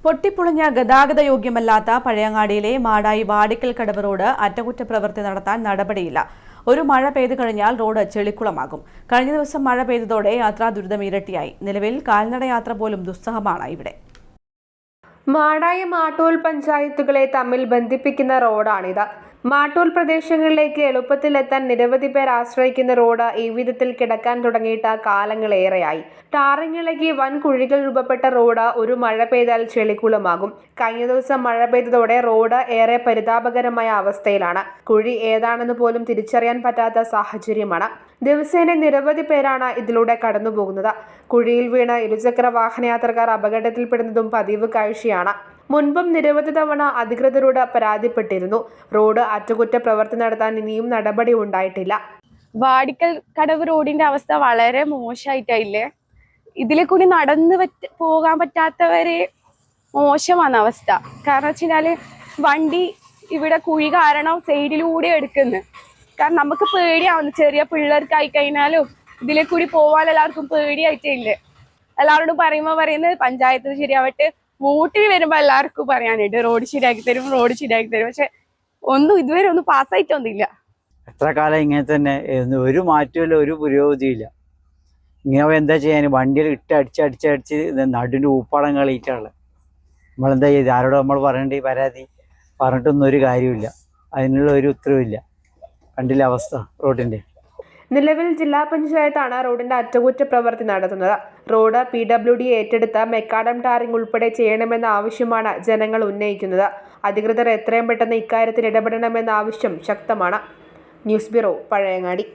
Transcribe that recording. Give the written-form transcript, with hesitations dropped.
പൊട്ടിപ്പൊളിഞ്ഞ ഗതാഗതയോഗ്യമല്ലാത്ത പഴയങ്ങാടിയിലെ മാടായി വാടിക്കൽ കടവ് road അറ്റകുറ്റപ്രവൃത്തി നടത്താൻ നടപടിയില്ല. ഒരു മഴ പെയ്തു കഴിഞ്ഞാൽ റോഡ് ചെളിക്കുളമാകും. കഴിഞ്ഞ ദിവസം മഴ പെയ്തതോടെ യാത്രാ ദുരിതം ഇരട്ടിയായി. നിലവിൽ കാൽനട യാത്ര പോലും ദുസ്സഹമാണ് ഇവിടെ. മാടായി മാട്ടൂൽ പഞ്ചായത്തുകളെ തമ്മിൽ ബന്ധിപ്പിക്കുന്ന റോഡാണിത്. മാട്ടൂൽ പ്രദേശങ്ങളിലേക്ക് എളുപ്പത്തിലെത്താൻ നിരവധി പേർ ആശ്രയിക്കുന്ന റോഡ് ഈ വിധത്തിൽ കിടക്കാൻ തുടങ്ങിയിട്ട് കാലങ്ങളേറെയായി. ടാറിങ്ങിളകി വൻ കുഴികൾ രൂപപ്പെട്ട റോഡ് ഒരു മഴ പെയ്താൽ ചെളിക്കുളമാകും. കഴിഞ്ഞ ദിവസം മഴ പെയ്തതോടെ റോഡ് ഏറെ പരിതാപകരമായ അവസ്ഥയിലാണ്. കുഴി ഏതാണെന്ന് പോലും തിരിച്ചറിയാൻ പറ്റാത്ത സാഹചര്യമാണ്. ദിവസേന നിരവധി പേരാണ് ഇതിലൂടെ കടന്നുപോകുന്നത്. കുഴിയിൽ വീണ് ഇരുചക്ര വാഹനയാത്രക്കാർ അപകടത്തിൽപ്പെടുന്നതും പതിവ് കാഴ്ചയാണ്. മുൻപും നിരവധി തവണ അധികൃതരോട് പരാതിപ്പെട്ടിരുന്നു. റോഡ് അറ്റകുറ്റപ്രവൃത്തി നടത്താൻ ഇനിയും നടപടി ഉണ്ടായിട്ടില്ല. വാടിക്കൽ കടവ് റോഡിന്റെ അവസ്ഥ വളരെ മോശമായിട്ടില്ലേ. ഇതിലെ കൂടി നടന്ന് പോകാൻ പറ്റാത്തവരെ മോശമാണ് അവസ്ഥ. കാരണം വെച്ചാല് വണ്ടി ഇവിടെ കുഴി കാരണം സൈഡിലൂടെ എടുക്കുന്നു. കാരണം നമുക്ക് പേടിയാവുന്നു. ചെറിയ പിള്ളേർക്കായി കഴിഞ്ഞാലും ഇതിലെ കൂടി പോവാൻ എല്ലാവർക്കും പേടിയായിട്ടില്ലേ. എല്ലാവരോടും പറയുന്നത് പഞ്ചായത്ത് ശരിയാവട്ടെ, വോട്ടിൽ വരുമ്പോ എല്ലാവർക്കും പറയാനായിട്ട് റോഡ് ശരിയാക്കി തരും. പക്ഷെ ഒന്നും ഇതുവരെ ഒന്നും പാസ്സായിട്ടൊന്നുമില്ല. എത്ര കാലം ഇങ്ങനെ തന്നെ, ഒരു മാറ്റമില്ല, ഒരു പുരോഗതിയില്ല. ഇങ്ങനെ എന്താ ചെയ്യാൻ? വണ്ടിയിൽ അടിച്ചടിച്ച് നടുവിൻ്റെ ഊപ്പാടം കളിയിട്ടാണ്. നമ്മളെന്താ ചെയ്ത്? ആരോട് നമ്മൾ പറയേണ്ട ഈ പരാതി പറഞ്ഞിട്ടൊന്നും ഒരു കാര്യമില്ല. അതിനുള്ള ഒരു ഉത്തരവില്ല. കണ്ടില്ല അവസ്ഥ റോഡിൻ്റെ. നിലവിൽ ജില്ലാ പഞ്ചായത്താണ് റോഡിന്റെ അറ്റകുറ്റപ്രവൃത്തി നടത്തുന്നത്. റോഡ് PWD ഏറ്റെടുത്ത് മെക്കാഡം ടാറിംഗ് ഉൾപ്പെടെ ചെയ്യണമെന്ന ആവശ്യമാണ് ജനങ്ങൾ ഉന്നയിക്കുന്നത്. അധികൃതർ എത്രയും പെട്ടെന്ന് ഇക്കാര്യത്തിൽ ഇടപെടണമെന്ന ആവശ്യം ശക്തമാണ്. News bureau, Pazhayangadi.